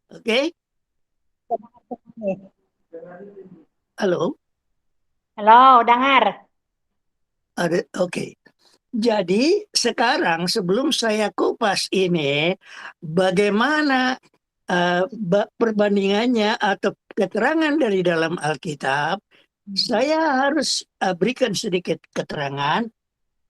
Oke, halo. Halo, dengar. Oke. Jadi sekarang sebelum saya kupas ini, bagaimana perbandingannya atau keterangan dari dalam Alkitab, saya harus berikan sedikit keterangan. Ya,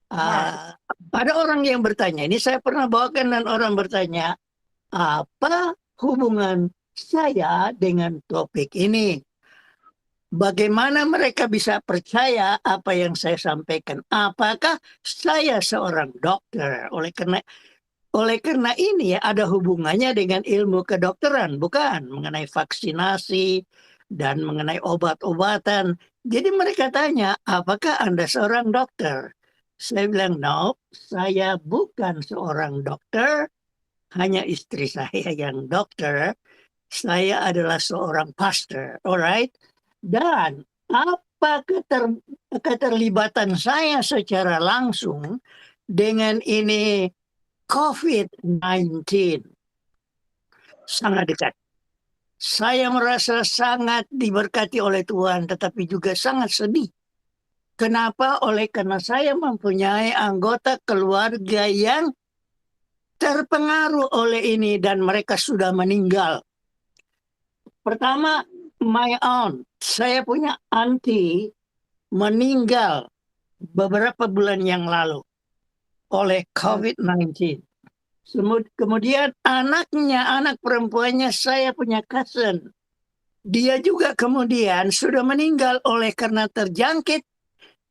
Uh, Ada orang yang bertanya, ini saya pernah bawakan dan orang bertanya, apa hubungan saya dengan topik ini? Bagaimana mereka bisa percaya apa yang saya sampaikan? Apakah saya seorang dokter? Oleh karena ini ya ada hubungannya dengan ilmu kedokteran, bukan mengenai vaksinasi dan mengenai obat-obatan. Jadi mereka tanya, apakah Anda seorang dokter? Saya bilang, no, saya bukan seorang dokter, hanya istri saya yang dokter. Saya adalah seorang pastor, alright? Dan apa keterlibatan saya secara langsung dengan ini COVID-19? Sangat dekat. Saya merasa sangat diberkati oleh Tuhan, tetapi juga sangat sedih. Kenapa? Oleh karena saya mempunyai anggota keluarga yang terpengaruh oleh ini dan mereka sudah meninggal. Pertama, my aunt. Saya punya auntie meninggal beberapa bulan yang lalu oleh COVID-19. Kemudian anaknya, anak perempuannya saya punya cousin. Dia juga kemudian sudah meninggal oleh karena terjangkit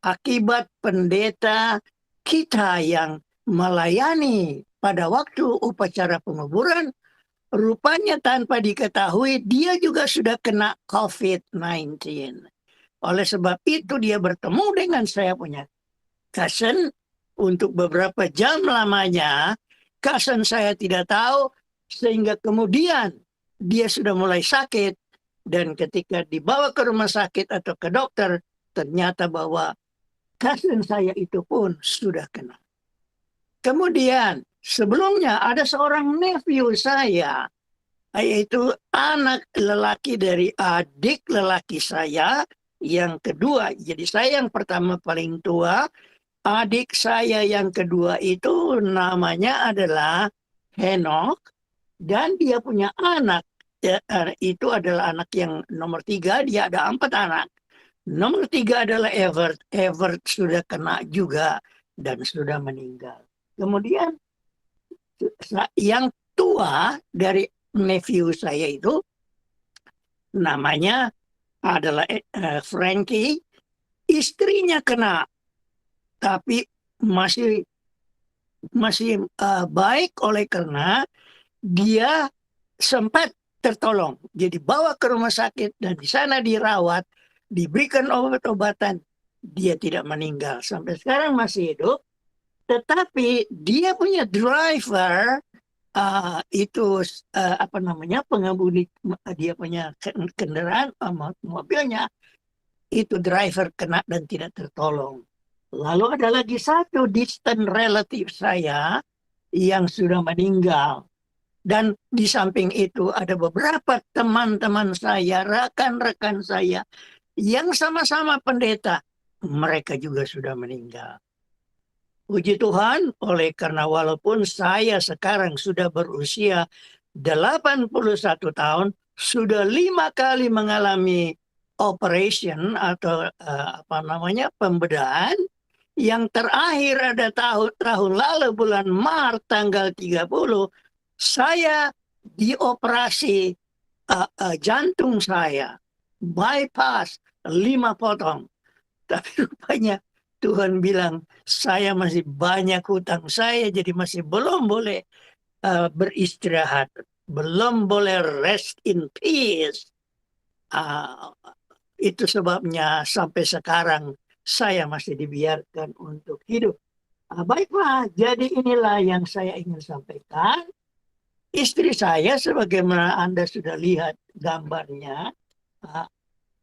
akibat pendeta kita yang melayani pada waktu upacara penguburan. Rupanya tanpa diketahui dia juga sudah kena COVID-19. Oleh sebab itu dia bertemu dengan saya punya cousin untuk beberapa jam lamanya. Cousin saya tidak tahu sehingga kemudian dia sudah mulai sakit dan ketika dibawa ke rumah sakit atau ke dokter ternyata bahwa cousin saya itu pun sudah kena. Kemudian sebelumnya ada seorang nephew saya, yaitu anak lelaki dari adik lelaki saya yang kedua. Jadi saya yang pertama paling tua, adik saya yang kedua itu namanya adalah Henok dan dia punya anak. Itu adalah anak yang nomor 3, dia ada 4 anak. Nomor 3 adalah Evert. Evert sudah kena juga dan sudah meninggal. Kemudian yang tua dari nephew saya itu namanya adalah Frankie. Istrinya kena, tapi masih masih baik oleh karena dia sempat tertolong. Jadi bawa ke rumah sakit dan di sana dirawat, diberikan obat-obatan, dia tidak meninggal. Sampai sekarang masih hidup, tetapi dia punya driver itu apa namanya pengemudi, dia punya kendaraan mobilnya itu driver kena dan tidak tertolong. Lalu ada lagi satu distant relative saya yang sudah meninggal. Dan di samping itu ada beberapa teman-teman saya, rekan-rekan saya yang sama-sama pendeta. Mereka juga sudah meninggal. Puji Tuhan, oleh karena walaupun saya sekarang sudah berusia 81 tahun, sudah 5 kali mengalami operation atau apa namanya pembedahan. Yang terakhir ada tahun lalu bulan Maret tanggal 30, saya dioperasi jantung saya, bypass 5 potong. Tapi rupanya Tuhan bilang, saya masih banyak hutang saya, jadi masih belum boleh beristirahat. Belum boleh rest in peace. Uh, itu sebabnya sampai sekarang saya masih dibiarkan untuk hidup. Baiklah, jadi inilah yang saya ingin sampaikan. Istri saya, sebagaimana Anda sudah lihat gambarnya, uh,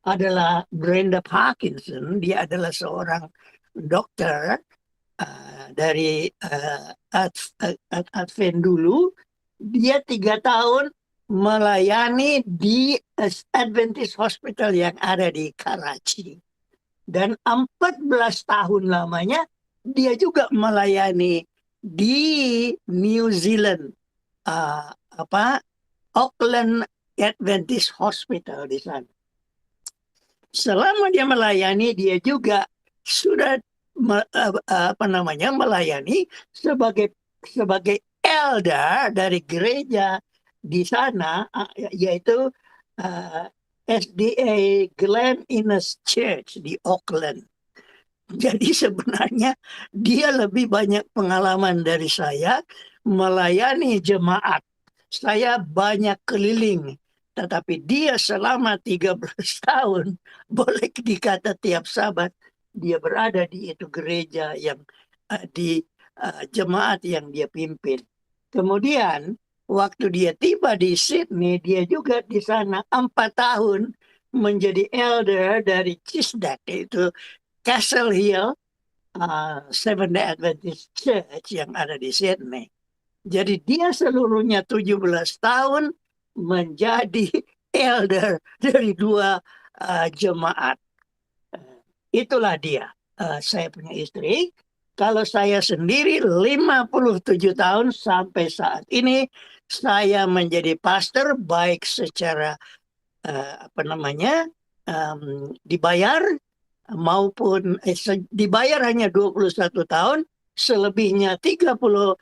adalah Brenda Parkinson. Dia adalah seorang dokter dari Advent dulu dia 3 tahun melayani di Adventist Hospital yang ada di Karachi. Dan 14 tahun lamanya dia juga melayani di New Zealand, Auckland Adventist Hospital di sana. Selama dia melayani, dia juga sudah melayani sebagai elder dari gereja di sana, yaitu SDA Glen Innes Church di Auckland. Jadi sebenarnya dia lebih banyak pengalaman dari saya melayani jemaat. Saya banyak keliling, tetapi dia selama 13 tahun, boleh dikata tiap Sabat, dia berada di itu gereja yang di jemaat yang dia pimpin. Kemudian waktu dia tiba di Sydney, dia juga di sana 4 tahun menjadi elder dari CISDAC, itu Castle Hill Seventh-day Adventist Church yang ada di Sydney. Jadi dia seluruhnya 17 tahun menjadi elder dari 2 jemaat. Itulah dia. Saya punya istri. Kalau saya sendiri 57 tahun sampai saat ini saya menjadi pastor, baik secara dibayar maupun dibayar hanya 21 tahun, selebihnya 36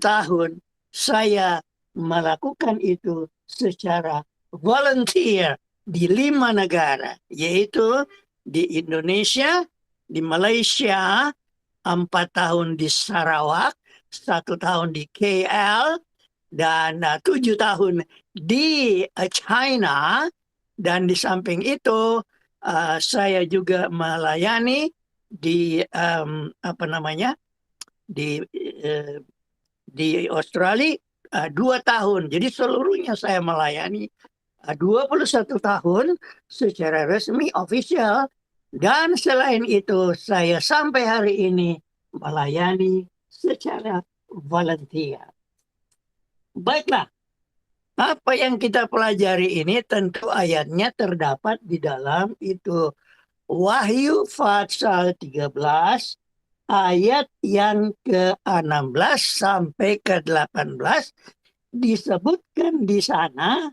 tahun saya melakukan itu secara volunteer di 5 negara, yaitu di Indonesia, di Malaysia, 4 tahun di Sarawak, 1 tahun di KL, dan 7 tahun di China. Dan di samping itu saya juga melayani di di Australia 2 tahun. Jadi seluruhnya saya melayani 21 tahun secara resmi official, dan selain itu saya sampai hari ini melayani secara volunteer. Baiklah, apa yang kita pelajari ini tentu ayatnya terdapat di dalam itu Wahyu pasal 13 ayat yang ke-16 sampai ke-18 disebutkan di sana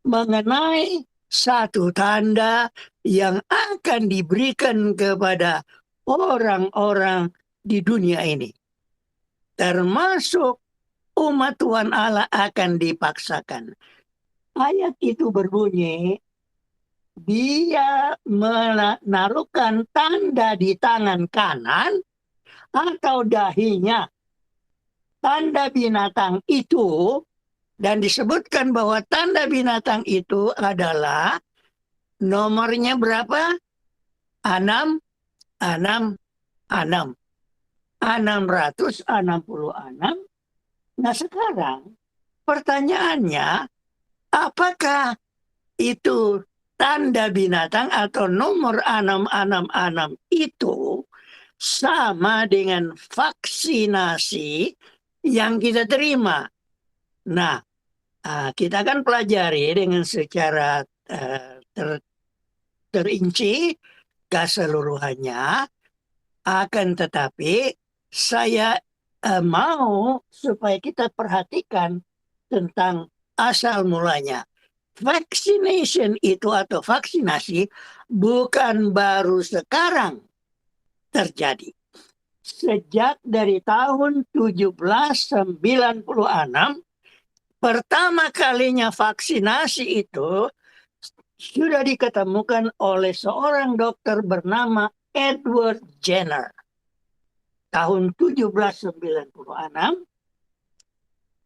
mengenai satu tanda yang akan diberikan kepada orang-orang di dunia ini. Termasuk umat Tuhan Allah akan dipaksakan. Ayat itu berbunyi, dia menaruhkan tanda di tangan kanan atau dahinya. Tanda binatang itu, dan disebutkan bahwa tanda binatang itu adalah nomornya berapa? 666. 666. Nah sekarang pertanyaannya, apakah itu tanda binatang atau nomor 666 itu sama dengan vaksinasi yang kita terima? Nah, kita akan pelajari dengan secara terinci keseluruhannya, akan tetapi saya mau supaya kita perhatikan tentang asal mulanya. Vaccination itu atau vaksinasi bukan baru sekarang terjadi. Sejak dari tahun 1796, pertama kalinya vaksinasi itu sudah diketemukan oleh seorang dokter bernama Edward Jenner. Tahun 1796,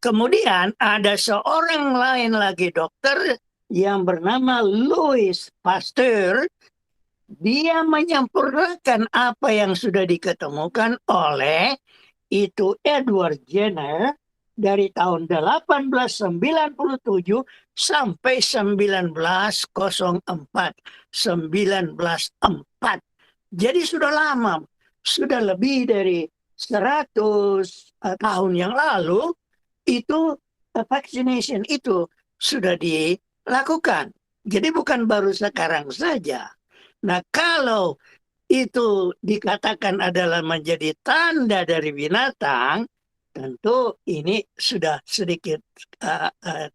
kemudian ada seorang lain lagi dokter yang bernama Louis Pasteur. Dia menyempurnakan apa yang sudah diketemukan oleh itu Edward Jenner dari tahun 1897 sampai 1904. Jadi sudah lama. Sudah lebih dari 100 tahun yang lalu itu vaccination itu sudah dilakukan. Jadi bukan baru sekarang saja. Nah, kalau itu dikatakan adalah menjadi tanda dari binatang, tentu ini sudah sedikit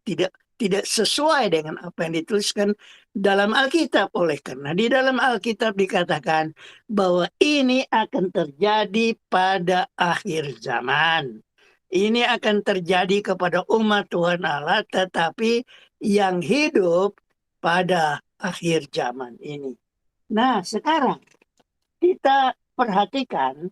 tidak sesuai dengan apa yang dituliskan dalam Alkitab. Oleh karena di dalam Alkitab dikatakan bahwa ini akan terjadi pada akhir zaman. Ini akan terjadi kepada umat Tuhan Allah, tetapi yang hidup pada akhir zaman ini. Nah, sekarang kita perhatikan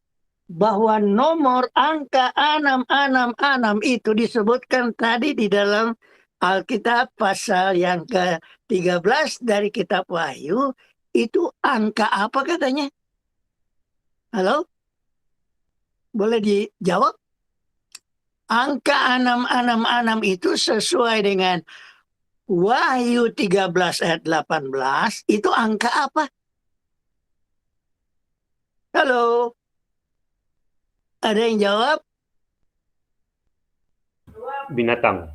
bahwa nomor angka 666 itu disebutkan tadi di dalam Alkitab pasal yang ke-13 dari kitab Wahyu. Itu angka apa katanya? Halo? Boleh dijawab? Angka 666 itu sesuai dengan Wahyu 13 ayat 18. Itu angka apa? Halo? Ada yang jawab? Binatang.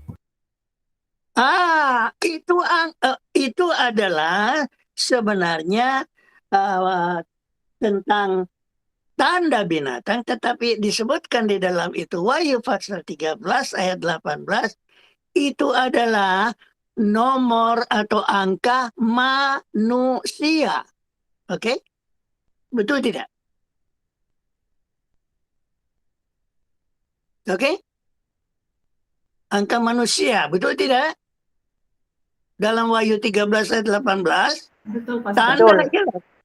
Itu adalah sebenarnya tentang tanda binatang, tetapi disebutkan di dalam itu Wahyu pasal 13 ayat 18 itu adalah nomor atau angka manusia. Oke? Betul tidak? Oke? Angka manusia, betul tidak? Dalam Wahyu 13 ayat 18, Betul,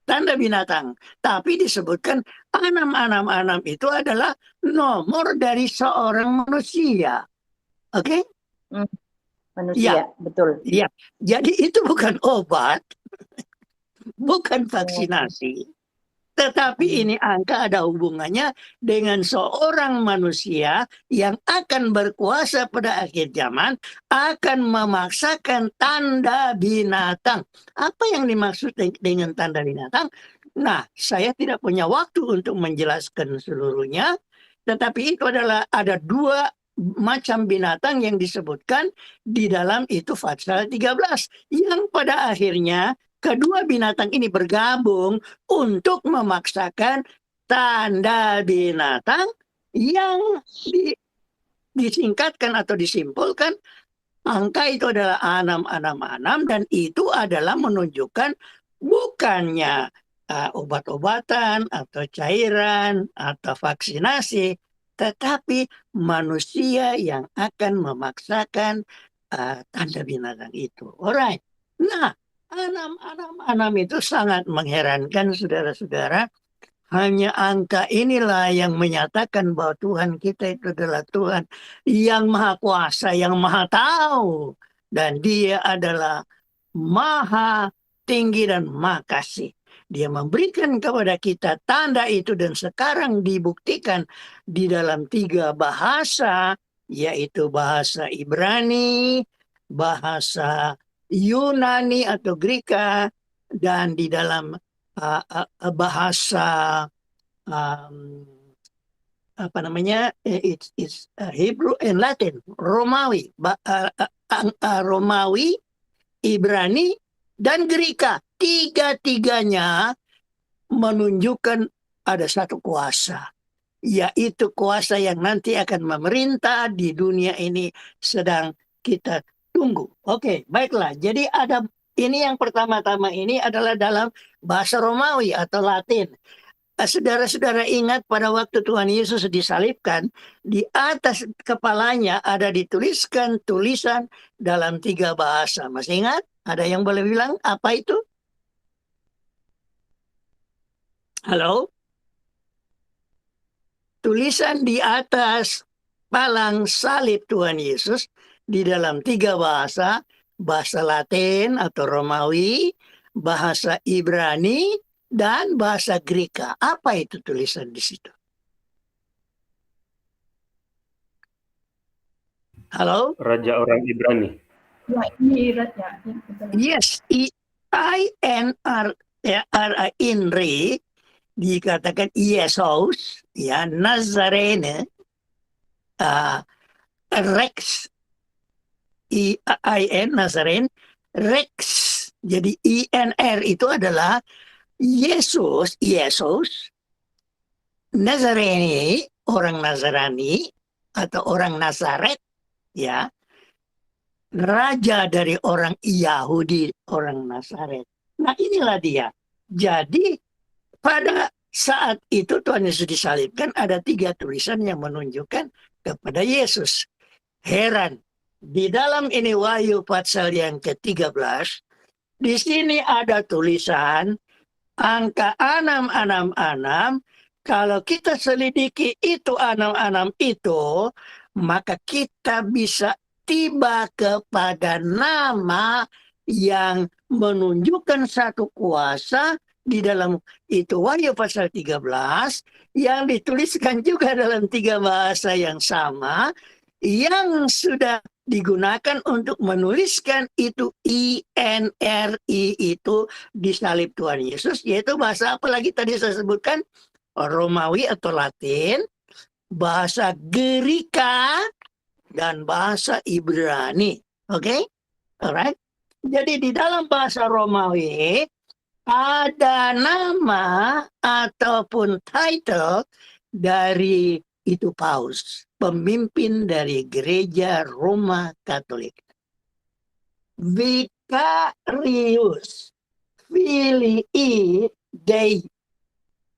tanda binatang. Tapi disebutkan 666 itu adalah nomor dari seorang manusia. Oke? Manusia, betul. Ya. Jadi itu bukan obat, bukan vaksinasi. Tetapi ini angka ada hubungannya dengan seorang manusia yang akan berkuasa pada akhir zaman, akan memaksakan tanda binatang. Apa yang dimaksud dengan tanda binatang? Nah, saya tidak punya waktu untuk menjelaskan seluruhnya, tetapi itu adalah ada dua macam binatang yang disebutkan di dalam itu pasal 13. Yang pada akhirnya kedua binatang ini bergabung untuk memaksakan tanda binatang yang disingkatkan atau disimpulkan angka itu adalah 666 dan itu adalah menunjukkan bukannya obat-obatan atau cairan atau vaksinasi, tetapi manusia yang akan memaksakan tanda binatang itu. Alright. Nah, 666 itu sangat mengherankan, saudara-saudara. Hanya angka inilah yang menyatakan bahwa Tuhan kita itu adalah Tuhan yang maha kuasa, yang maha tahu. Dan dia adalah maha tinggi dan maha kasih. Dia memberikan kepada kita tanda itu dan sekarang dibuktikan di dalam 3 bahasa, yaitu bahasa Ibrani, bahasa Yunani atau Greka, dan di dalam bahasa apa namanya, it's Hebrew and Latin, Romawi, Romawi, Ibrani, dan Greka. Tiga-tiganya menunjukkan ada satu kuasa, yaitu kuasa yang nanti akan memerintah di dunia ini sedang kita tunggu. Oke, baiklah. Jadi ada ini yang pertama-tama ini adalah dalam bahasa Romawi atau Latin. Saudara-saudara ingat pada waktu Tuhan Yesus disalibkan, di atas kepalanya ada dituliskan tulisan dalam 3 bahasa. Masih ingat? Ada yang boleh bilang apa itu? Halo? Tulisan di atas palang salib Tuhan Yesus di dalam 3 bahasa, bahasa Latin atau Romawi, bahasa Ibrani, dan bahasa Greka. Apa itu tulisan di situ? Halo? Raja orang Ibrani. Ya, ini raja. Yes, INRI dikatakan Yesus, ya, Nazarene, Rex, I-N, Nazaren, Rex. Jadi INR itu adalah Yesus, Nazareni, orang Nazarani, atau orang Nazaret, ya, raja dari orang Yahudi, orang Nazaret. Nah, inilah dia. Jadi, pada saat itu Tuhan Yesus disalibkan, ada 3 tulisan yang menunjukkan kepada Yesus. Heran. Di dalam ini Wahyu pasal yang ke-13, di sini ada tulisan angka 666. Kalau kita selidiki itu 666 itu, maka kita bisa tiba kepada nama yang menunjukkan satu kuasa di dalam itu Wahyu pasal 13 yang dituliskan juga dalam 3 bahasa yang sama yang sudah digunakan untuk menuliskan itu INRI itu di salib Tuhan Yesus, yaitu bahasa apa lagi tadi saya sebutkan? Romawi atau Latin, bahasa Gerika, dan bahasa Ibrani. Oke? Alright? Jadi di dalam bahasa Romawi ada nama ataupun title dari itu Paus, pemimpin dari gereja Roma Katolik. Vicarius Filii Dei.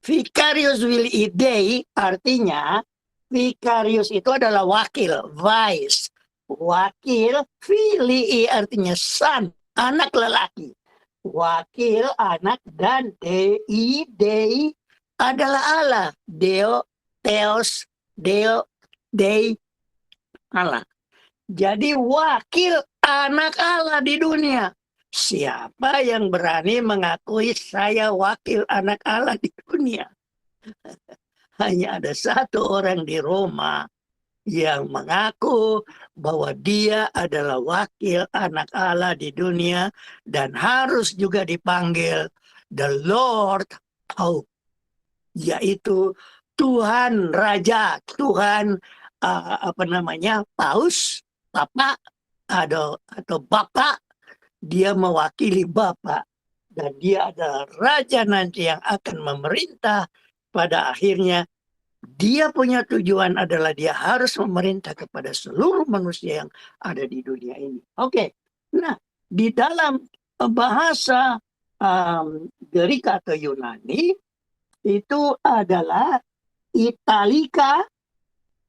Vicarius Filii Dei artinya vicarius itu adalah wakil, vice. Wakil, Filii artinya son, anak lelaki. Wakil, anak, dan Dei adalah Allah. Deo, Theos, Deo, Dei, Allah. Jadi wakil anak Allah di dunia. Siapa yang berani mengakui saya wakil anak Allah di dunia? Hanya ada satu orang di Roma yang mengaku bahwa dia adalah wakil anak Allah di dunia dan harus juga dipanggil the Lord Pope, yaitu Tuhan Raja, Tuhan Paus, Papa atau Bapak. Dia mewakili Bapa dan dia adalah raja nanti yang akan memerintah. Pada akhirnya dia punya tujuan adalah dia harus memerintah kepada seluruh manusia yang ada di dunia ini. Oke. Nah, di dalam bahasa Gerika atau Yunani itu adalah Italika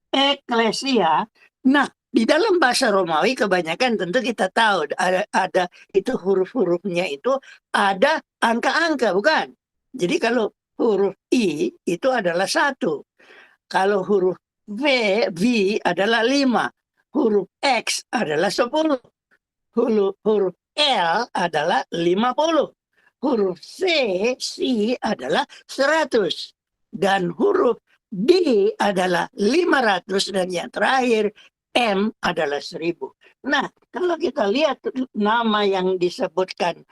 Ecclesia. Nah, di dalam bahasa Romawi kebanyakan tentu kita tahu ada itu huruf-hurufnya itu ada angka-angka, bukan? Jadi kalau huruf I itu adalah 1. Kalau huruf V adalah 5. Huruf X adalah 10. Huruf L adalah 50. Huruf C adalah 100. Dan huruf D adalah 500 dan yang terakhir M adalah 1000. Nah, kalau kita lihat nama yang disebutkan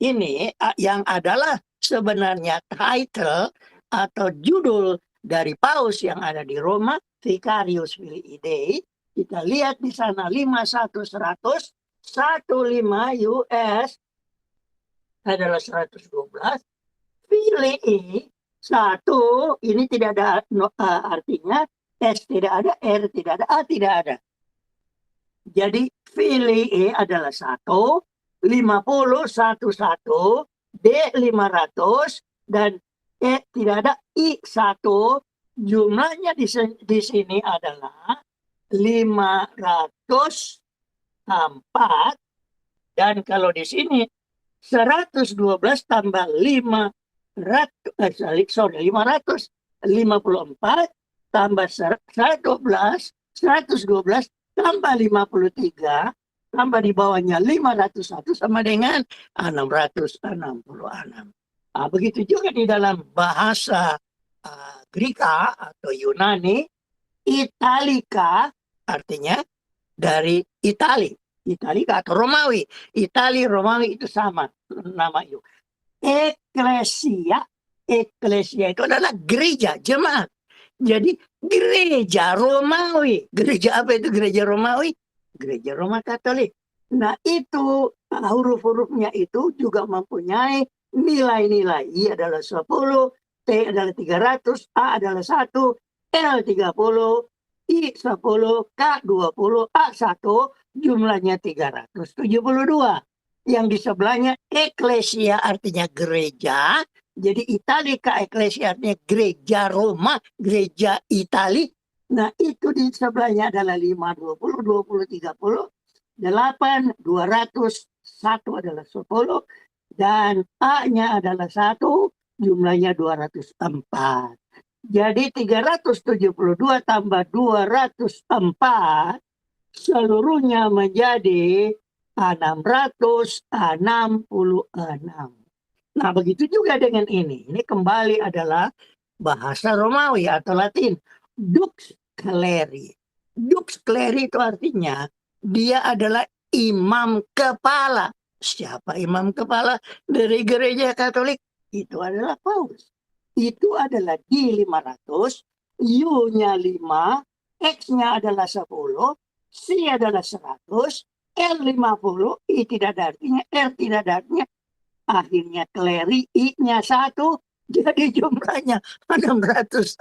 ini yang adalah sebenarnya title atau judul dari Paus yang ada di Roma, Vicarius Filii Dei. Kita lihat di sana 5100, 15 US adalah 112. Filii 1 ini tidak ada artinya. S tidak ada, R tidak ada, A tidak ada. Jadi Filii adalah 1, 50, 11, D 500, dan E tidak ada, I 1. Jumlahnya di sini adalah 504. Dan kalau di sini 112 tambah 554 tambah 112 tambah 53 tambah di bawahnya 501 sama dengan 666. Begitu juga di dalam bahasa Greka atau Yunani, Italika artinya dari Itali. Italika atau Romawi. Itali, Romawi itu sama nama itu. Eklesia itu adalah gereja, jemaat. Jadi gereja Romawi. Gereja apa itu gereja Romawi? gereja Roma Katolik. Nah, itu huruf-hurufnya itu juga mempunyai nilai-nilai. I adalah 10, T adalah 300, A adalah 1, L 30, I 10, K 20, A 1, jumlahnya 372. Yang di sebelahnya eklesia artinya gereja. Jadi Italika eklesia artinya gereja Roma, gereja Itali. Nah, itu di sebelahnya adalah 5, 20, 20, 30, 8, 200, 1 adalah 10, dan A-nya adalah 1, jumlahnya 204. Jadi 372 tambah 204, seluruhnya menjadi 666. Nah, begitu juga dengan ini. Ini kembali adalah bahasa Romawi atau Latin. Dux cleri. Dux cleri itu artinya dia adalah imam kepala. Siapa imam kepala dari gereja Katolik? Itu adalah Paulus. Itu adalah D500, U-nya 5, X-nya adalah 10, C adalah 100, L50, I tidak ada artinya, R tidak ada artinya, akhirnya kleri, I-nya 1, jadi jumlahnya 666.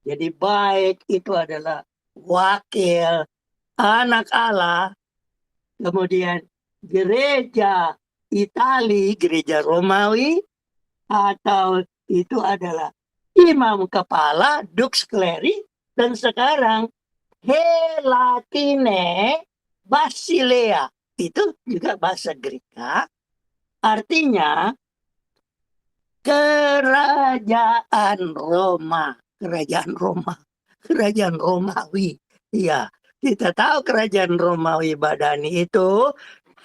Jadi baik itu adalah wakil anak Allah, kemudian gereja Itali, gereja Romawi, atau itu adalah imam kepala, Dux Cleri, dan sekarang Helatine Basilea, itu juga bahasa Greka, artinya kerajaan Roma, kerajaan Roma, kerajaan Romawi. Ya, kita tahu kerajaan Romawi Badani itu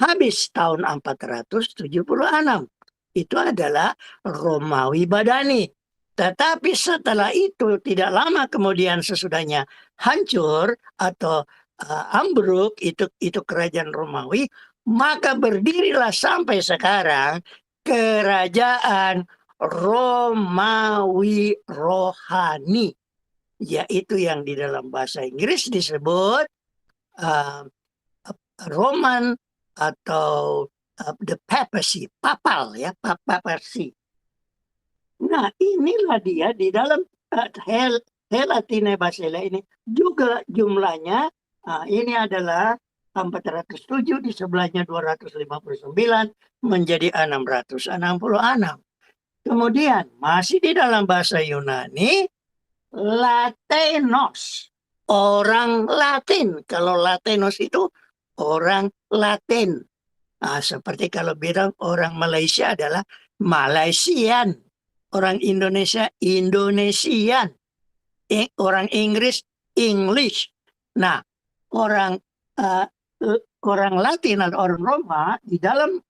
habis tahun 476. Itu adalah Romawi Badani. Tetapi setelah itu tidak lama kemudian sesudahnya hancur atau ambruk itu kerajaan Romawi, maka berdirilah sampai sekarang kerajaan Romawi rohani, yaitu yang di dalam bahasa Inggris disebut Roman atau the papacy, papal ya, papacy. Nah, inilah dia di dalam Helatine Basilea ini juga jumlahnya, ini adalah 407, di sebelahnya 259, menjadi 666. Kemudian masih di dalam bahasa Yunani, Latenos, orang Latin. Kalau Latenos itu orang Latin. Seperti kalau bilang orang Malaysia adalah Malaysian, orang Indonesia Indonesian, orang Inggris English. Nah, orang Latin atau orang Roma di dalam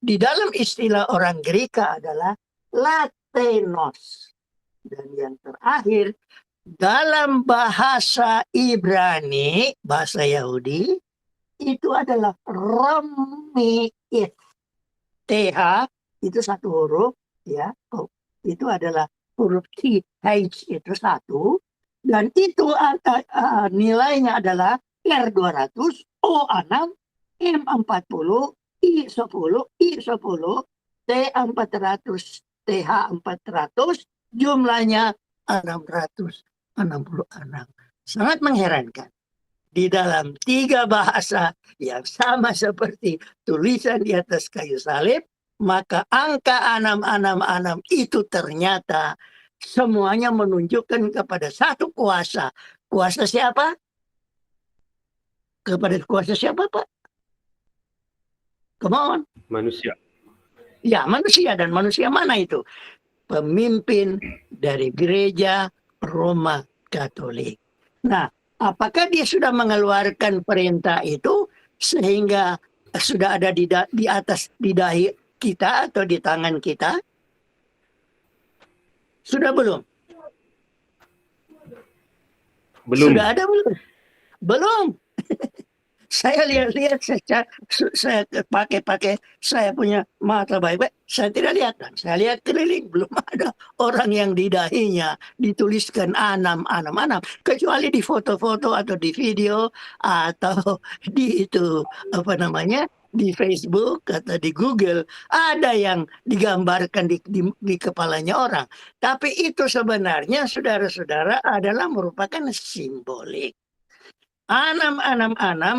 dalam istilah orang Greka adalah Latenos. Dan yang terakhir, dalam bahasa Ibrani, bahasa Yahudi, itu adalah Romiit. TH itu satu huruf, ya. Itu adalah huruf T, H itu satu, dan itu nilainya adalah R200, O6, M40, I10, I10, T400, TH400, jumlahnya 666. Sangat mengherankan. Di dalam 3 bahasa yang sama seperti tulisan di atas kayu salib, maka angka 666 itu ternyata semuanya menunjukkan kepada satu kuasa. Kuasa siapa? Kepada kuasa siapa, Pak? Come on. Manusia. Ya, manusia. Dan manusia mana itu? Pemimpin dari gereja Roma Katolik. Nah, apakah dia sudah mengeluarkan perintah itu sehingga sudah ada di atas di dahi kita atau di tangan kita? Sudah belum? Belum. Sudah ada belum? Belum. Saya lihat-lihat, saya pakai saya punya mata baik-baik, saya tidak lihat. Dan saya lihat keliling, belum ada orang yang di dahinya dituliskan Anam, Anam, Anam. Kecuali di foto-foto atau di video atau di itu, apa namanya, di Facebook atau di Google. Ada yang digambarkan di kepalanya orang. Tapi itu sebenarnya, saudara-saudara, adalah merupakan simbolik. Anam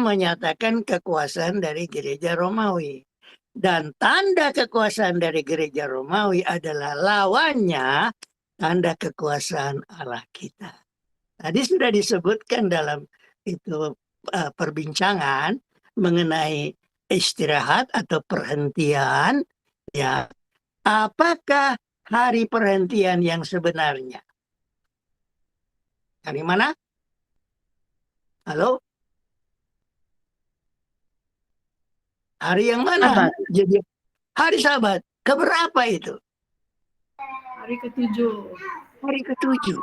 menyatakan kekuasaan dari gereja Romawi. Dan tanda kekuasaan dari gereja Romawi adalah lawannya tanda kekuasaan Allah kita. Tadi sudah disebutkan dalam itu perbincangan mengenai istirahat atau perhentian, ya. Apakah hari perhentian yang sebenarnya? Dari mana? Halo? Hari yang mana? Sabat. Jadi hari Sabat. Keberapa itu? Hari ke-7. Hari ke-7.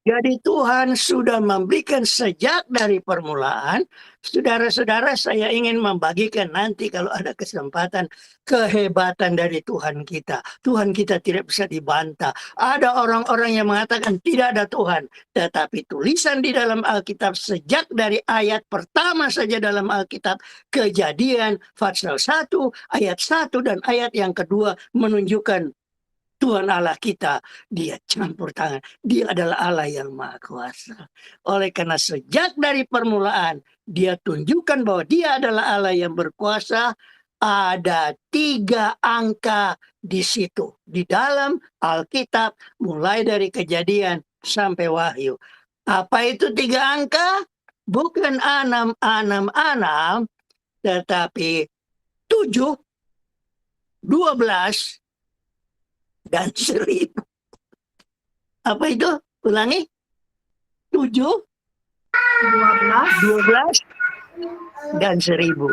Jadi Tuhan sudah memberikan sejak dari permulaan. Saudara-saudara, saya ingin membagikan nanti kalau ada kesempatan kehebatan dari Tuhan kita. Tuhan kita tidak bisa dibantah. Ada orang-orang yang mengatakan tidak ada Tuhan. Tetapi tulisan di dalam Alkitab sejak dari ayat pertama saja dalam Alkitab, Kejadian pasal 1, ayat 1 dan ayat yang kedua menunjukkan Tuhan Allah kita, dia campur tangan. Dia adalah Allah yang maha kuasa. Oleh karena sejak dari permulaan, dia tunjukkan bahwa dia adalah Allah yang berkuasa. Ada 3 angka di situ. Di dalam Alkitab, mulai dari Kejadian sampai Wahyu. Apa itu 3 angka? Bukan 6, 6, 6, tetapi 7, 12, dan 1000. Apa itu? Ulangi. 7, 12, dan 1000.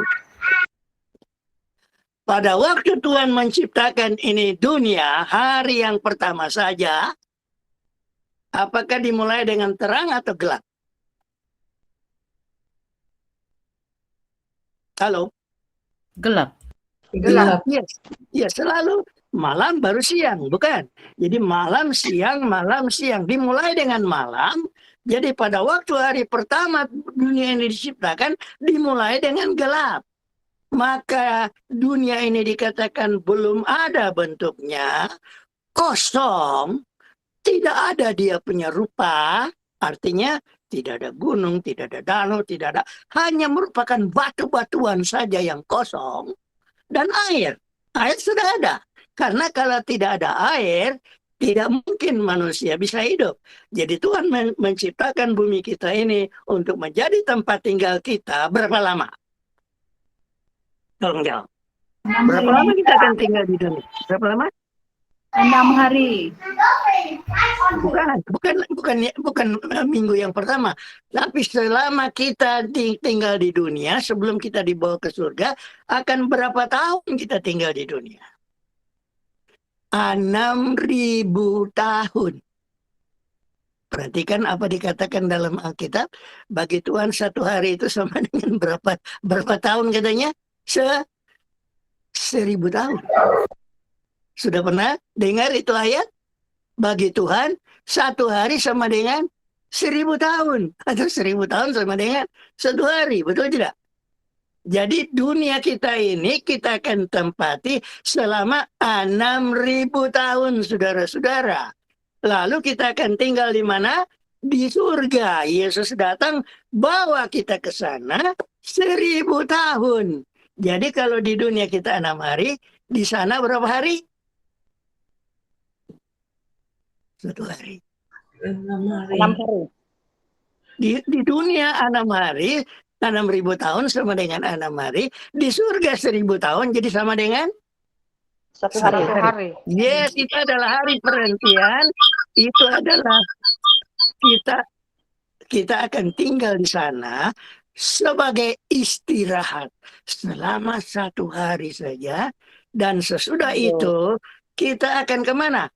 Pada waktu Tuhan menciptakan ini dunia, hari yang pertama saja, apakah dimulai dengan terang atau gelap? Halo? Gelap. Yes. Ya, selalu malam baru siang, bukan? Jadi malam, siang. Dimulai dengan malam. Jadi pada waktu hari pertama dunia ini diciptakan, dimulai dengan gelap. Maka dunia ini dikatakan belum ada bentuknya, kosong, tidak ada dia punya rupa, artinya tidak ada gunung, tidak ada danau, tidak ada, hanya merupakan batu-batuan saja yang kosong, dan air. Air sudah ada. Karena kalau tidak ada air, tidak mungkin manusia bisa hidup. Jadi Tuhan menciptakan bumi kita ini untuk menjadi tempat tinggal kita berapa lama? Tolong jawab. Berapa lama kita akan tinggal di dunia? Berapa lama? 6 hari. Bukan minggu yang pertama. Tapi selama kita tinggal di dunia, sebelum kita dibawa ke surga, akan berapa tahun kita tinggal di dunia? 6.000 tahun. Perhatikan apa dikatakan dalam Alkitab. Bagi Tuhan 1 hari itu sama dengan berapa tahun katanya? 1000 tahun. Sudah pernah dengar itu ayat? Bagi Tuhan 1 hari sama dengan 1000 tahun. Atau 1000 tahun sama dengan 1 hari. Betul tidak? Jadi dunia kita ini kita akan tempati selama 6.000 tahun, saudara-saudara. Lalu kita akan tinggal di mana? Di surga. Yesus datang bawa kita ke sana 1000 tahun. Jadi kalau di dunia kita 6 hari, di sana berapa hari? 1 hari. 6 hari. Di dunia 6 hari, 6.000 tahun sama dengan 6 hari. Di surga 1000 tahun jadi sama dengan 1 hari. Yes, itu adalah hari perhentian. Itu adalah kita akan tinggal di sana sebagai istirahat selama 1 hari saja. Dan sesudah itu kita akan kemana?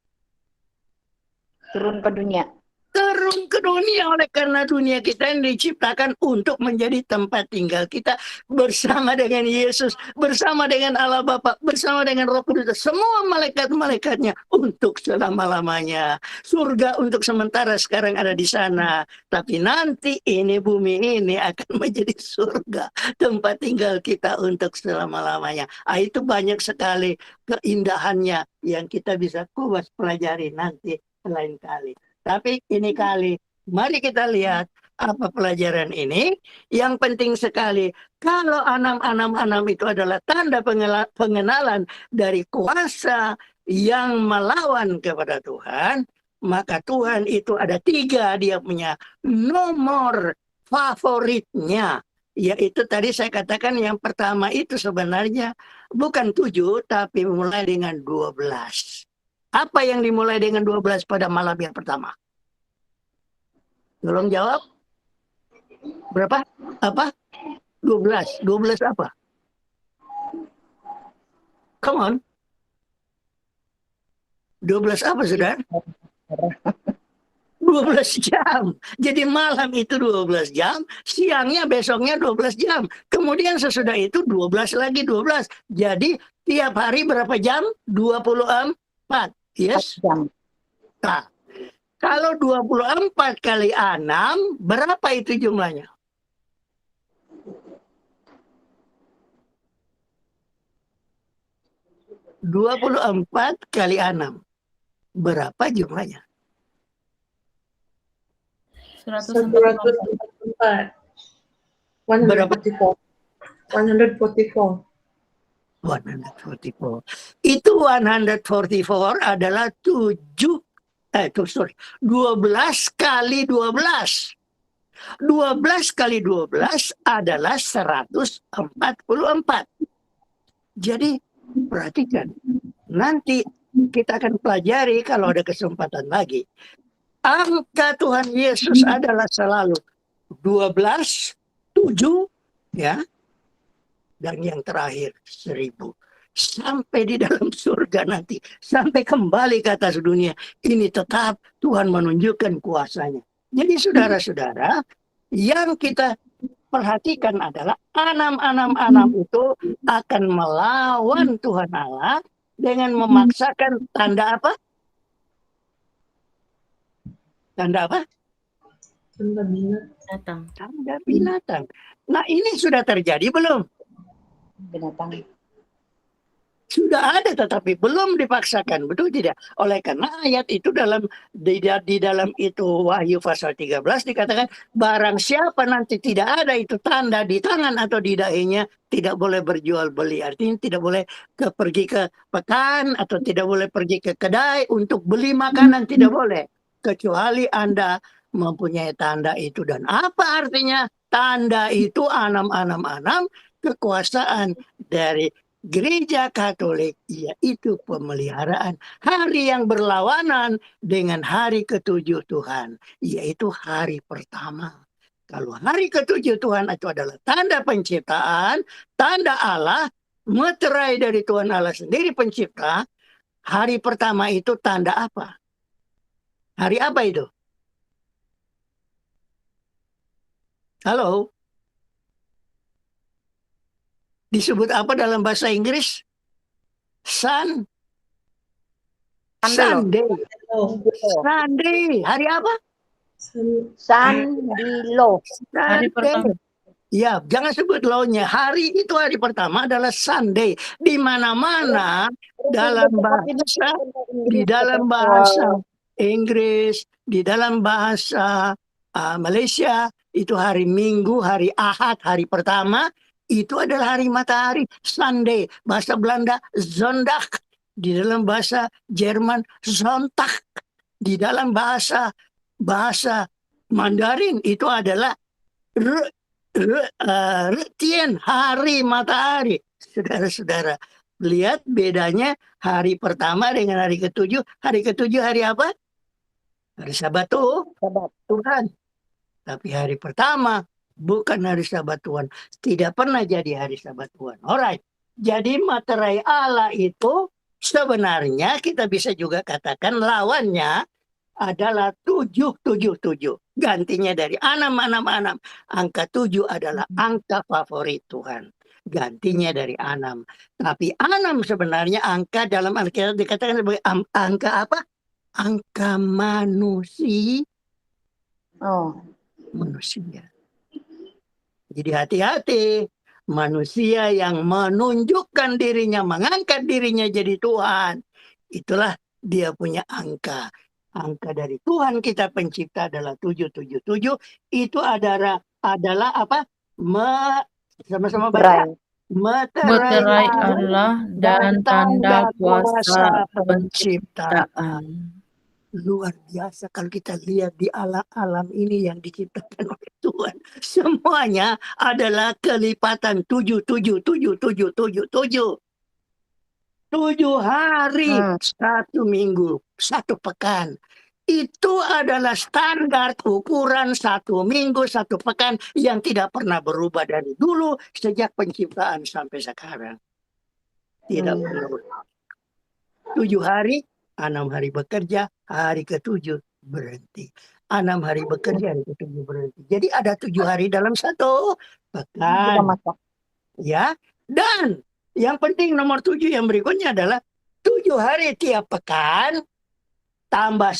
Turun ke dunia. Turun turun ke dunia oleh karena dunia kita yang diciptakan untuk menjadi tempat tinggal kita bersama dengan Yesus, bersama dengan Allah Bapa, bersama dengan Roh Kudus, semua malaikat-malaikatnya untuk selama-lamanya. Surga untuk sementara sekarang ada di sana, tapi nanti ini bumi ini akan menjadi surga, tempat tinggal kita untuk selama-lamanya. Itu banyak sekali keindahannya yang kita bisa kupas pelajari nanti lain kali. Tapi ini kali, mari kita lihat apa pelajaran ini. Yang penting sekali, kalau anam-anam itu adalah tanda pengenalan dari kuasa yang melawan kepada Tuhan, maka Tuhan itu ada 3 dia punya nomor favoritnya. Yaitu tadi saya katakan yang pertama itu sebenarnya bukan 7, tapi mulai dengan 12. Apa yang dimulai dengan 12 pada malam yang pertama? Tolong jawab. Berapa? Apa? 12. 12 apa? Come on. 12 apa, saudara? 12 jam. Jadi malam itu 12 jam, siangnya besoknya 12 jam. Kemudian sesudah itu 12 lagi 12. Jadi tiap hari berapa jam? 24. Yes. Nah, kalau 24 kali 6, berapa itu jumlahnya? (24 kali 6). Berapa jumlahnya? 144. Berapa? 144. 144. Itu 144 adalah 12 kali 12. 12 kali 12 adalah 144. Jadi perhatikan, nanti kita akan pelajari kalau ada kesempatan lagi. Angka Tuhan Yesus adalah selalu 12, 7, ya. Dan yang terakhir 1000. Sampai di dalam surga nanti. Sampai kembali ke atas dunia. Ini tetap Tuhan menunjukkan kuasanya. Jadi saudara-saudara, yang kita perhatikan adalah anam-anam itu akan melawan Tuhan Allah dengan memaksakan tanda apa? Tanda apa? Tanda binatang. Tanda binatang. Nah, ini sudah terjadi belum? Binatang. Sudah ada tetapi belum dipaksakan, betul tidak? Oleh karena ayat itu di dalam itu Wahyu pasal 13 dikatakan barang siapa nanti tidak ada itu tanda di tangan atau di dahinya tidak boleh berjual beli. Artinya tidak boleh pergi ke pekan atau tidak boleh pergi ke kedai untuk beli makanan, tidak boleh kecuali Anda mempunyai tanda itu. Dan apa artinya? Tanda itu anam-anam kekuasaan dari Gereja Katolik, yaitu pemeliharaan hari yang berlawanan dengan hari ketujuh Tuhan, yaitu hari pertama. Kalau hari ketujuh Tuhan itu adalah tanda penciptaan, tanda Allah, meterai dari Tuhan Allah sendiri pencipta, hari pertama itu tanda apa? Hari apa itu? Halo? Disebut apa dalam bahasa Inggris? Sunday. Sunday. Hari apa? Sandilo. Hari pertama. Ya, jangan sebut lo-nya. Hari itu hari pertama adalah Sunday. Di mana-mana dalam bahasa, di dalam bahasa Inggris, di dalam bahasa Malaysia, itu hari Minggu, hari Ahad, hari pertama. Itu adalah hari matahari, Sunday. Bahasa Belanda, Zondag. Di dalam bahasa Jerman, Sonntag. Di dalam bahasa Mandarin, itu adalah Retien, hari matahari. Saudara-saudara, lihat bedanya hari pertama dengan hari ketujuh. Hari ketujuh hari apa? Hari Sabat Tuhan. Tapi hari pertama bukan hari Sabat Tuhan. Tidak pernah jadi hari Sabat Tuhan. Alright. Jadi materai Allah itu sebenarnya kita bisa juga katakan lawannya adalah 777. Gantinya dari Anam. Angka 7 adalah angka favorit Tuhan. Gantinya dari Anam. Tapi Anam sebenarnya angka dalam Alkitab dikatakan sebagai angka apa? Angka manusia. Manusia. Jadi hati-hati. Manusia yang menunjukkan dirinya, mengangkat dirinya jadi Tuhan. Itulah dia punya angka. Angka dari Tuhan kita pencipta adalah 777. Itu adalah apa? Sama-sama baca. Meterai Allah dan tanda kuasa penciptaan. Luar biasa kalau kita lihat di alam ini yang diciptakan oleh Tuhan. Semuanya adalah kelipatan 7. 7 hari, 1 minggu, 1 pekan. Itu adalah standar ukuran 1 minggu, 1 pekan yang tidak pernah berubah dari dulu sejak penciptaan sampai sekarang. Tidak pernah berubah. 7 hari, 6 hari bekerja, hari ke-7 berhenti. 6 hari bekerja, hari ke-7 berhenti. Jadi ada 7 hari dalam 1 pekan. Ya, dan yang penting nomor 7 yang berikutnya adalah 7 hari tiap pekan tambah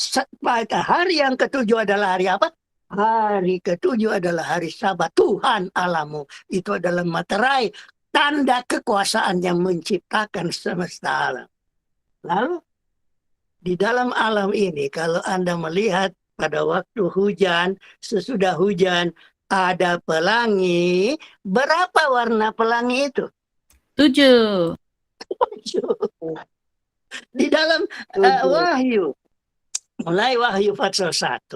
hari yang ke-7 adalah hari apa? Hari ke-7 adalah hari Sabat Tuhan Allahmu. Itu adalah materai, tanda kekuasaan yang menciptakan semesta alam. Lalu di dalam alam ini kalau Anda melihat pada waktu hujan, sesudah hujan ada pelangi. Berapa warna pelangi itu? 7. Di dalam Wahyu, mulai Wahyu pasal 1,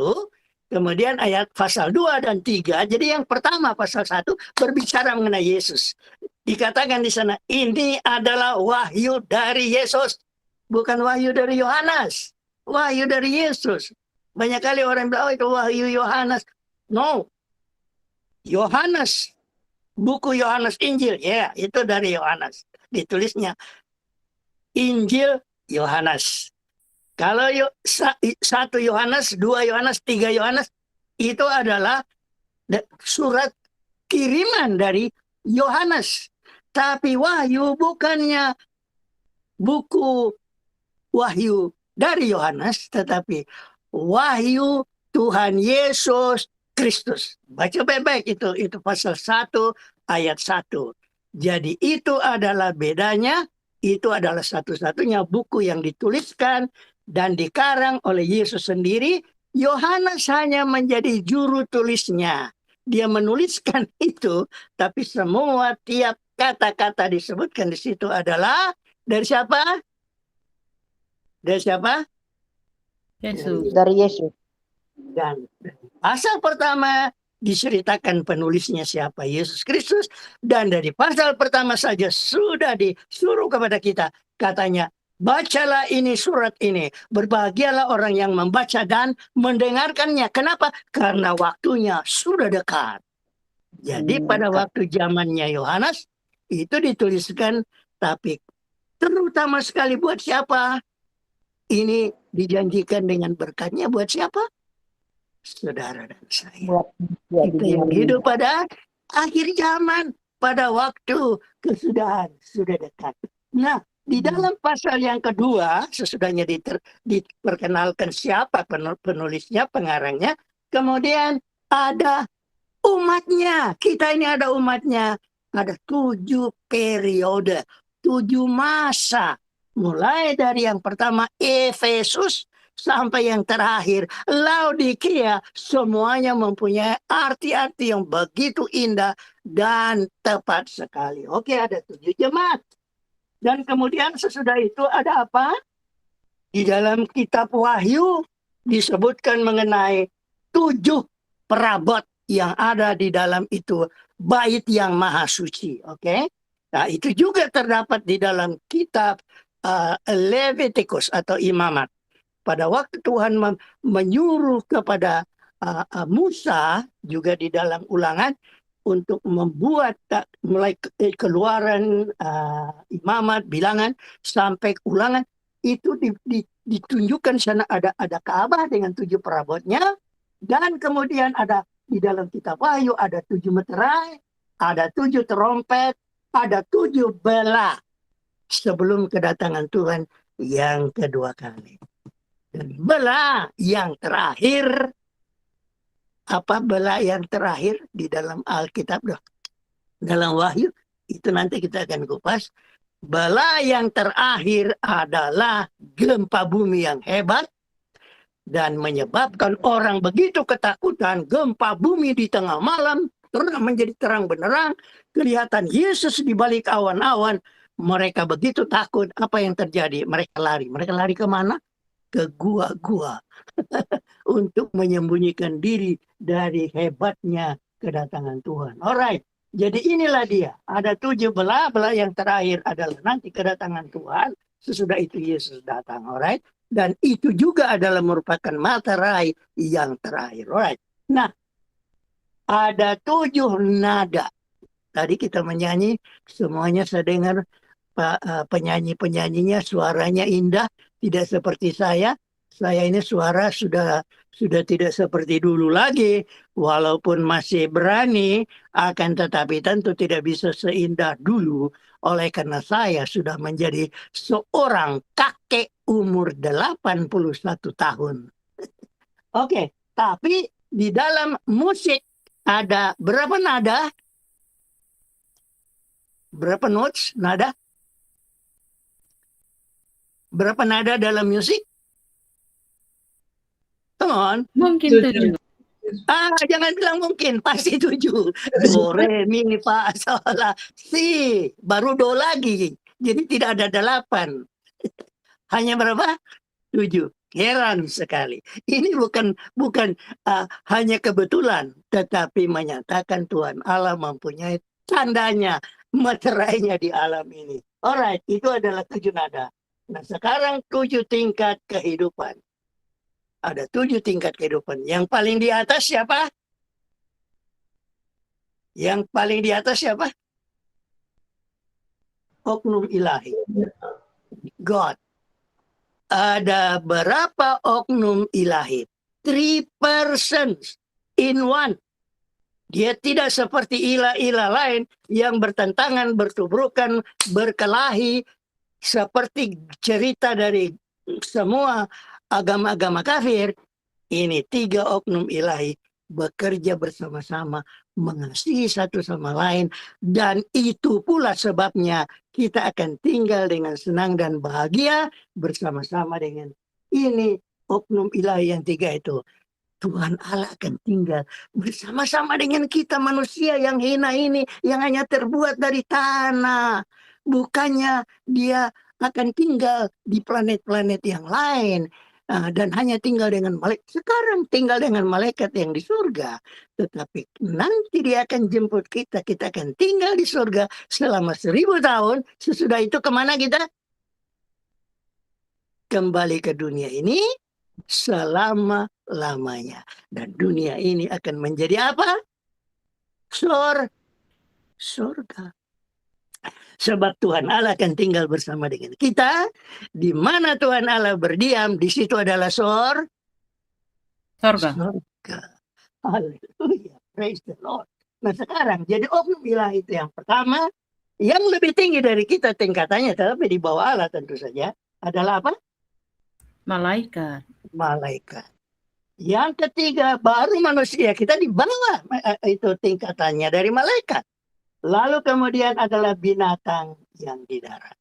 kemudian ayat pasal 2 dan 3. Jadi yang pertama pasal 1 berbicara mengenai Yesus. Dikatakan di sana, ini adalah wahyu dari Yesus. Bukan wahyu dari Yohanes. Wahyu dari Yesus. Banyak kali orang bilang, oh itu wahyu Yohanes. No. Yohanes. Buku Yohanes Injil. Ya, itu dari Yohanes. Ditulisnya Injil Yohanes. Kalau 1 Yohanes, 2 Yohanes, 3 Yohanes, itu adalah surat kiriman dari Yohanes. Tapi wahyu bukannya buku wahyu dari Yohanes, tetapi wahyu Tuhan Yesus Kristus. Baca baik-baik itu pasal 1 ayat 1. Jadi itu adalah bedanya, itu adalah satu-satunya buku yang dituliskan dan dikarang oleh Yesus sendiri. Yohanes hanya menjadi juru tulisnya. Dia menuliskan itu, tapi semua tiap kata-kata disebutkan di situ adalah dari siapa? Dari siapa? Yesus. Dari Yesus. Dan pasal pertama diceritakan penulisnya siapa, Yesus Kristus. Dan dari pasal pertama saja sudah disuruh kepada kita. Katanya, bacalah ini surat ini. Berbahagialah orang yang membaca dan mendengarkannya. Kenapa? Karena waktunya sudah dekat. Jadi pada waktu zamannya Yohanes itu dituliskan, tapi terutama sekali buat siapa? Ini dijanjikan dengan berkatnya buat siapa? Saudara dan saya. Kita yang hidup pada akhir zaman, pada waktu kesudahan sudah dekat. Nah, di dalam pasal yang kedua, sesudahnya diperkenalkan siapa penulisnya, pengarangnya, kemudian ada umatnya. Kita ini ada umatnya. Ada 7 periode, 7 masa. Mulai dari yang pertama Efesus sampai yang terakhir Laodikia, semuanya mempunyai arti-arti yang begitu indah dan tepat sekali. Oke, ada 7 jemaat. Dan kemudian sesudah itu ada apa? Di dalam kitab Wahyu disebutkan mengenai 7 perabot yang ada di dalam itu, bait yang maha suci. Oke? Nah, itu juga terdapat di dalam kitab Leviticus atau Imamat. Pada waktu Tuhan menyuruh kepada Musa juga di dalam Ulangan untuk membuat mulai Keluaran, Imamat, Bilangan sampai Ulangan, itu ditunjukkan sana ada Ka'bah dengan 7 perabotnya, dan kemudian ada di dalam kitab Wahyu ada 7 meterai, ada 7 trompet, ada 7 bela sebelum kedatangan Tuhan yang kedua kali. Dan bela yang terakhir, apa bela yang terakhir di dalam Alkitab, dalam Wahyu, itu nanti kita akan kupas. Bala yang terakhir adalah gempa bumi yang hebat dan menyebabkan orang begitu ketakutan. Gempa bumi di tengah malam menjadi terang benderang, kelihatan Yesus di balik awan-awan. Mereka begitu takut. Apa yang terjadi? Mereka lari. Mereka lari kemana? Ke gua-gua untuk menyembunyikan diri dari hebatnya kedatangan Tuhan. Alright. Jadi inilah dia. Ada 7 bela yang terakhir adalah nanti kedatangan Tuhan. Sesudah itu Yesus datang. Alright. Dan itu juga adalah merupakan materai yang terakhir. Alright. Nah, ada 7 nada. Tadi kita menyanyi, semuanya saya dengar penyanyi-penyanyinya suaranya indah, tidak seperti saya. Saya ini suara sudah tidak seperti dulu lagi, walaupun masih berani, akan tetapi tentu tidak bisa seindah dulu, oleh karena saya sudah menjadi seorang kakek umur 81 tahun. Oke, tapi di dalam musik ada berapa nada? Berapa notes nada? Berapa nada dalam musik? Come on. Mungkin 7. Jangan bilang mungkin, pasti 7. Do, re, mi, fa, sol, la, si. Baru do lagi. Jadi tidak ada 8. Hanya berapa? 7. Heran sekali. Ini bukan hanya kebetulan, tetapi menyatakan Tuhan Allah mempunyai tandanya, meterainya di alam ini. Alright, itu adalah 7 nada. Nah, sekarang 7 tingkat kehidupan. Ada 7 tingkat kehidupan. Yang paling di atas siapa? Yang paling di atas siapa? Oknum ilahi. God. Ada berapa oknum ilahi? 3 persons in one. Dia tidak seperti ilah-ilah lain yang bertentangan, bertubrukan, berkelahi, seperti cerita dari semua agama-agama kafir. Ini 3 oknum ilahi bekerja bersama-sama, mengasihi satu sama lain, dan itu pula sebabnya kita akan tinggal dengan senang dan bahagia bersama-sama dengan ini oknum ilahi yang 3 itu. Tuhan Allah akan tinggal bersama-sama dengan kita manusia yang hina ini, yang hanya terbuat dari tanah. Bukannya dia akan tinggal di planet-planet yang lain dan hanya tinggal dengan malaikat. Sekarang tinggal dengan malaikat yang di surga. Tetapi nanti dia akan jemput kita. Kita akan tinggal di surga selama 1000 tahun. Sesudah itu kemana kita? Kembali ke dunia ini selama-lamanya. Dan dunia ini akan menjadi apa? Surga. Sebab Tuhan Allah akan tinggal bersama dengan kita. Di mana Tuhan Allah berdiam, di situ adalah surga. Haleluya. Praise the Lord. Nah sekarang, jadi oknum ilahi itu yang pertama. Yang lebih tinggi dari kita tingkatannya, tetapi di bawah Allah tentu saja, adalah apa? Malaikat. Yang ketiga baru manusia, kita di bawah itu tingkatannya dari malaikat. Lalu kemudian adalah binatang yang di darat.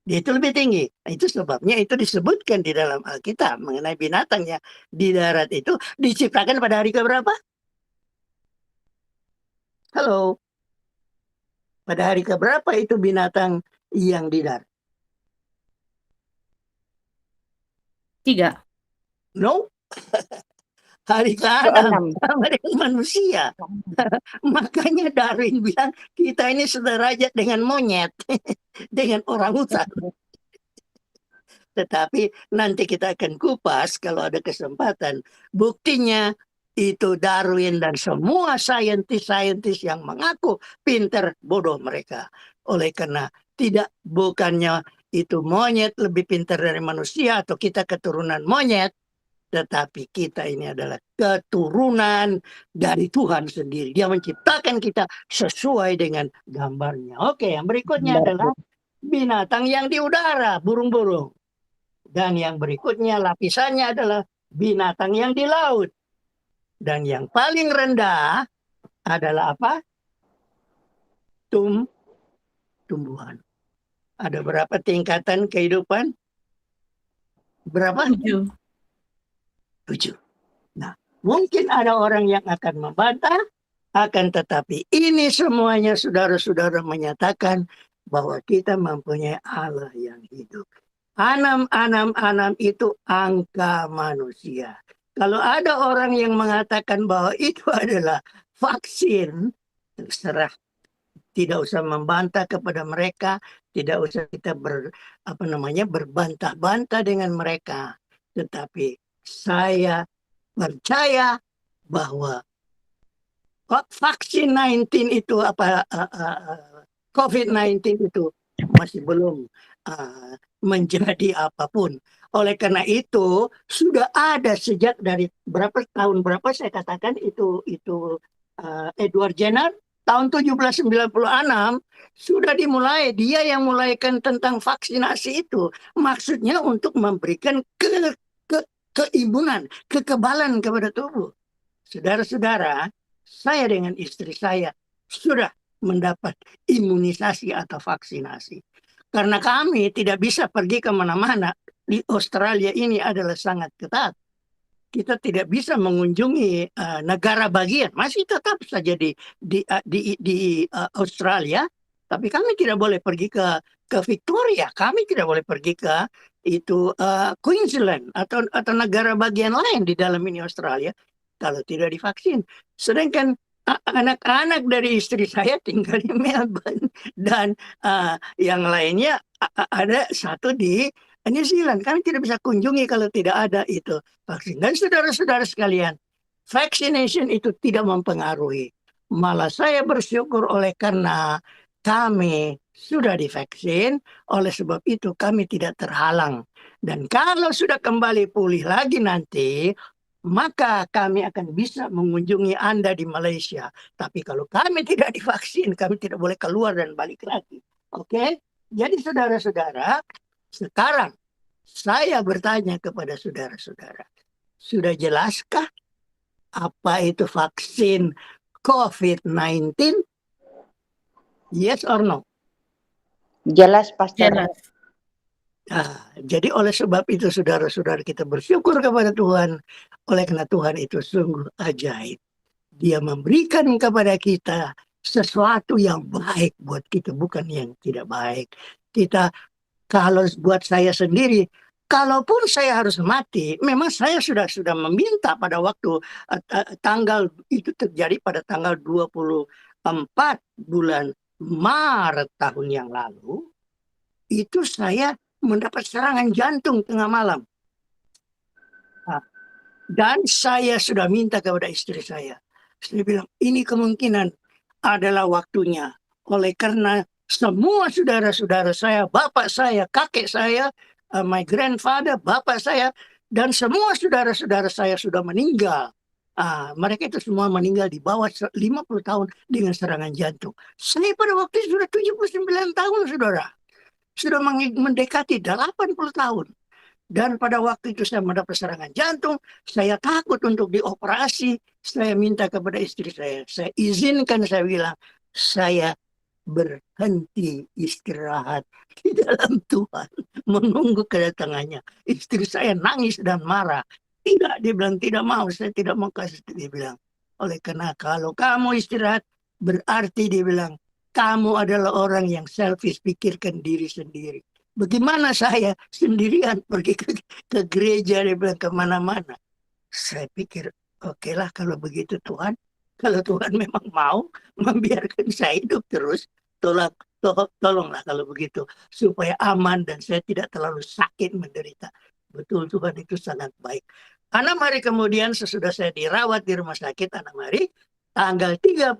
Itu lebih tinggi. Itu sebabnya itu disebutkan di dalam Alkitab mengenai binatang yang di darat itu diciptakan pada hari keberapa? Halo. Pada hari keberapa itu binatang yang di darat? 3. No. Hari ke-6 sama dengan manusia. Makanya Darwin bilang kita ini sederajat dengan monyet, dengan orang hutan. Tetapi nanti kita akan kupas kalau ada kesempatan. Buktinya itu Darwin dan semua saintis-saintis yang mengaku pinter, bodoh mereka. Oleh karena bukannya itu monyet lebih pintar dari manusia atau kita keturunan monyet, tetapi kita ini adalah keturunan dari Tuhan sendiri. Dia menciptakan kita sesuai dengan gambarnya. Oke, yang berikutnya adalah binatang yang di udara, burung-burung. Dan yang berikutnya lapisannya adalah binatang yang di laut. Dan yang paling rendah adalah apa? Tumbuhan. Ada berapa tingkatan kehidupan? Berapa? 7. 7. Nah, mungkin ada orang yang akan membantah, akan tetapi ini semuanya saudara-saudara menyatakan bahwa kita mempunyai Allah yang hidup. Anam itu angka manusia. Kalau ada orang yang mengatakan bahwa itu adalah vaksin, terserah. Tidak usah membantah kepada mereka, tidak usah kita berbantah-bantah dengan mereka. Tetapi saya percaya bahwa vaksin 19 itu COVID-19 itu masih belum menjadi apapun. Oleh karena itu sudah ada sejak dari tahun berapa saya katakan itu Edward Jenner tahun 1796 sudah dimulai, dia yang mulaikan tentang vaksinasi itu. Maksudnya untuk memberikan keimunan, kekebalan kepada tubuh. Saudara-saudara, saya dengan istri saya sudah mendapat imunisasi atau vaksinasi. Karena kami tidak bisa pergi kemana-mana. Di Australia ini adalah sangat ketat. Kita tidak bisa mengunjungi negara bagian, masih tetap saja di Australia, tapi kami tidak boleh pergi ke Victoria, kami tidak boleh pergi ke Queensland atau negara bagian lain di dalam ini Australia kalau tidak divaksin. Sedangkan anak-anak dari istri saya tinggal di Melbourne dan yang lainnya ada satu di New Zealand. Kami tidak bisa kunjungi kalau tidak ada itu vaksin. Dan saudara-saudara sekalian, vaccination itu tidak mempengaruhi. Malah saya bersyukur oleh karena kami sudah divaksin, oleh sebab itu kami tidak terhalang. Dan kalau sudah kembali pulih lagi nanti, maka kami akan bisa mengunjungi Anda di Malaysia. Tapi kalau kami tidak divaksin, kami tidak boleh keluar dan balik lagi. Oke? Jadi saudara-saudara, sekarang saya bertanya kepada saudara-saudara, sudah jelaskah apa itu vaksin COVID-19? Yes or no? Jelas, Pastor. Jelas. Jadi oleh sebab itu saudara-saudara kita bersyukur kepada Tuhan. Oleh karena Tuhan itu sungguh ajaib. Dia memberikan kepada kita sesuatu yang baik buat kita, bukan yang tidak baik. Kita, kalau buat saya sendiri, kalaupun saya harus mati, memang saya sudah meminta pada waktu tanggal itu terjadi pada tanggal 24 bulan Maret tahun yang lalu, itu saya mendapat serangan jantung tengah malam. Dan saya sudah minta kepada istri saya. Saya bilang, ini kemungkinan adalah waktunya. Oleh karena semua saudara-saudara saya, bapak saya, kakek saya, my grandfather, bapak saya, dan semua saudara-saudara saya sudah meninggal. Mereka itu semua meninggal di bawah 50 tahun dengan serangan jantung. Saya pada waktu itu sudah 79 tahun, saudara. Sudah mendekati 80 tahun. Dan pada waktu itu saya mendapat serangan jantung, saya takut untuk dioperasi. Saya minta kepada istri saya izinkan, saya bilang, saya berhenti istirahat di dalam Tuhan, menunggu kedatangannya. Istri saya nangis dan marah. Tidak, dia bilang, tidak mau, saya tidak mau kasih. Dia bilang, oleh karena kalau kamu istirahat, berarti dia bilang, kamu adalah orang yang selfish, pikirkan diri sendiri. Bagaimana saya sendirian pergi ke gereja, dia bilang, kemana-mana. Saya pikir, oke lah kalau begitu Tuhan. Kalau Tuhan memang mau membiarkan saya hidup terus, tolonglah kalau begitu. Supaya aman dan saya tidak terlalu sakit menderita. Betul, Tuhan itu sangat baik. 6 hari kemudian sesudah saya dirawat di rumah sakit, 6 hari, tanggal 30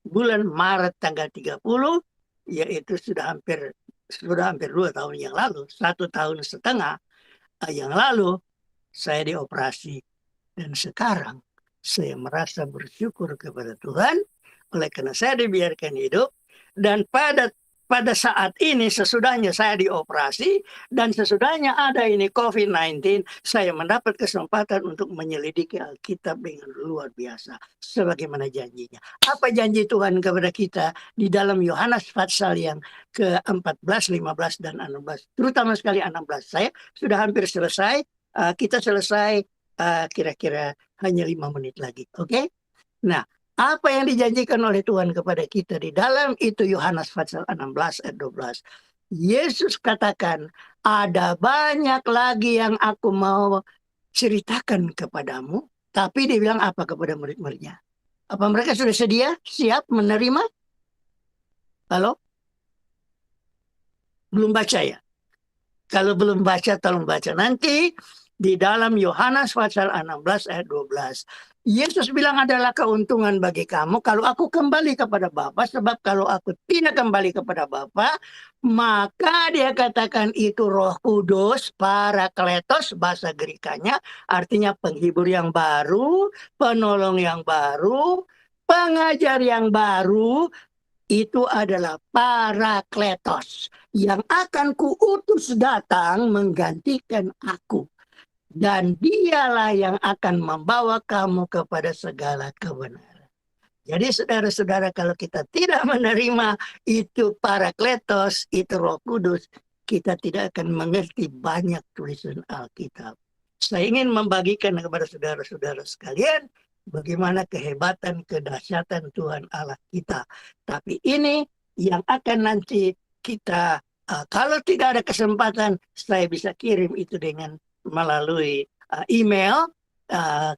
bulan Maret tanggal 30, yaitu sudah hampir sudah hampir 2 tahun yang lalu, 1,5 tahun yang lalu, saya dioperasi. Dan sekarang saya merasa bersyukur kepada Tuhan oleh karena saya dibiarkan hidup. Dan pada saat ini sesudahnya saya dioperasi dan sesudahnya ada ini COVID-19, saya mendapat kesempatan untuk menyelidiki Alkitab dengan luar biasa sebagaimana janjinya. Apa janji Tuhan kepada kita di dalam Yohanes pasal yang ke-14, 15 dan 16, terutama sekali 16. Saya sudah hampir selesai. Kita selesai kira-kira hanya 5 menit lagi. Oke? Nah, apa yang dijanjikan oleh Tuhan kepada kita di dalam itu Yohanes pasal 16 ayat 12. Yesus katakan, ada banyak lagi yang aku mau ceritakan kepadamu. Tapi dia bilang apa kepada murid-muridnya? Apa mereka sudah siap menerima? Halo? Belum baca ya? Kalau belum baca, tolong baca. Nanti di dalam Yohanes pasal 16 ayat 12. Yesus bilang adalah keuntungan bagi kamu kalau aku kembali kepada Bapa. Sebab kalau aku tidak kembali kepada Bapa, maka dia katakan itu Roh Kudus, Parakletos, bahasa Grekanya. Artinya penghibur yang baru, penolong yang baru, pengajar yang baru. Itu adalah Parakletos yang akan kuutus datang menggantikan aku. Dan dialah yang akan membawa kamu kepada segala kebenaran. Jadi saudara-saudara, kalau kita tidak menerima itu Parakletos, itu Roh Kudus, kita tidak akan mengerti banyak tulisan Alkitab. Saya ingin membagikan kepada saudara-saudara sekalian bagaimana kehebatan, kedahsyatan Tuhan Allah kita. Tapi ini yang akan nanti kita, kalau tidak ada kesempatan, saya bisa kirim itu dengan melalui email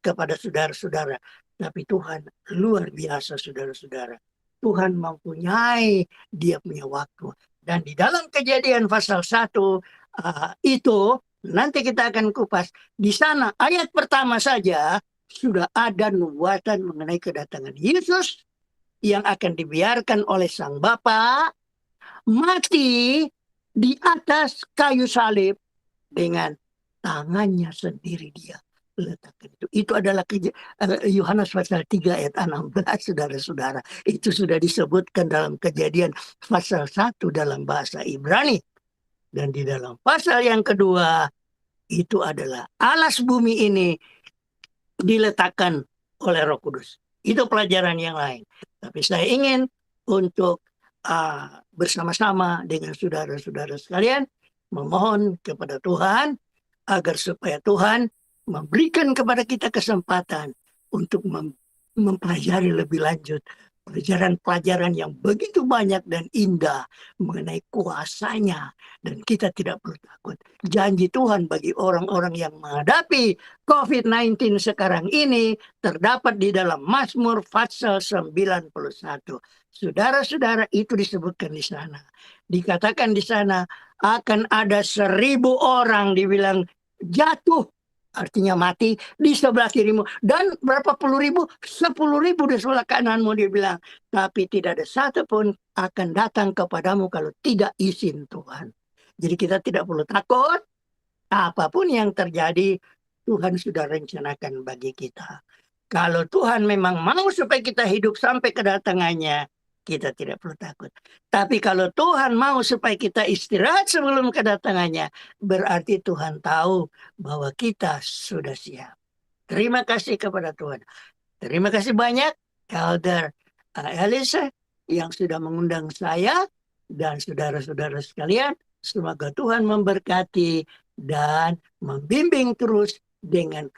kepada saudara-saudara. Tapi Tuhan luar biasa, saudara-saudara. Tuhan mempunyai dia punya waktu. Dan di dalam Kejadian pasal 1 itu nanti kita akan kupas. Di sana ayat pertama saja sudah ada nubuatan mengenai kedatangan Yesus yang akan dibiarkan oleh Sang Bapa mati di atas kayu salib dengan tangannya sendiri dia letakkan itu. Itu adalah Yohanes pasal 3 ayat 16, saudara-saudara. Itu sudah disebutkan dalam Kejadian pasal 1 dalam bahasa Ibrani. Dan di dalam pasal yang kedua, itu adalah alas bumi ini diletakkan oleh Roh Kudus. Itu pelajaran yang lain. Tapi saya ingin untuk bersama-sama dengan saudara-saudara sekalian memohon kepada Tuhan agar supaya Tuhan memberikan kepada kita kesempatan untuk mempelajari lebih lanjut pelajaran-pelajaran yang begitu banyak dan indah mengenai kuasanya, dan kita tidak perlu takut. Janji Tuhan bagi orang-orang yang menghadapi COVID-19 sekarang ini terdapat di dalam Mazmur pasal 91. Saudara-saudara, itu disebutkan di sana. Dikatakan di sana akan ada 1.000 orang dibilang jatuh, artinya mati di sebelah kirimu, dan berapa puluh ribu, 10.000 di sebelah kananmu, dia bilang, tapi tidak ada satupun akan datang kepadamu kalau tidak izin Tuhan. Jadi kita tidak perlu takut. Apapun yang terjadi, Tuhan sudah rencanakan bagi kita. Kalau Tuhan memang mau supaya kita hidup sampai kedatangannya, kita tidak perlu takut. Tapi kalau Tuhan mau supaya kita istirahat sebelum kedatangannya, berarti Tuhan tahu bahwa kita sudah siap. Terima kasih kepada Tuhan. Terima kasih banyak Elder Elisa yang sudah mengundang saya dan saudara-saudara sekalian. Semoga Tuhan memberkati dan membimbing terus dengan